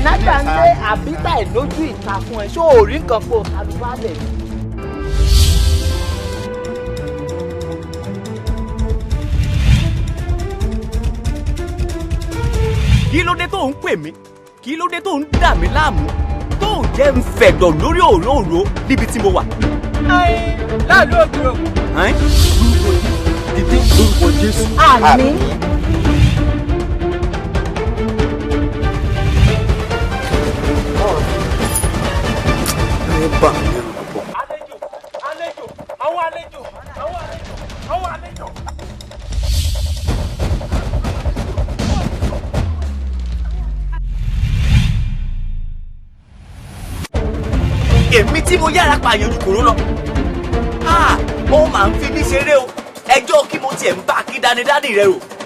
látàndé àbítà ìlójú ìtàkùn ẹ̀ ṣó ò rí nǹkan pò àlùbálẹ̀. kí ló dé tó ń pè mí kí ló dé tó ń dà mí láàmú tó ń jẹ́ ń fẹ̀dọ̀ lórí òróòró níbi tí mo wà. láàlú òkè òkun. dídí lórúkọ Jésù. àmín. ẹ bá mi lẹ́rù púpọ̀. àlejò àwọn àlejò àwọn àlejò. èmi tí mo yára pààyàn ju kòró lọ. ó máa ń fi mí ṣeré o ẹjọ́ kí mo tiẹ̀ ń bá kí dánidánì rẹ rò.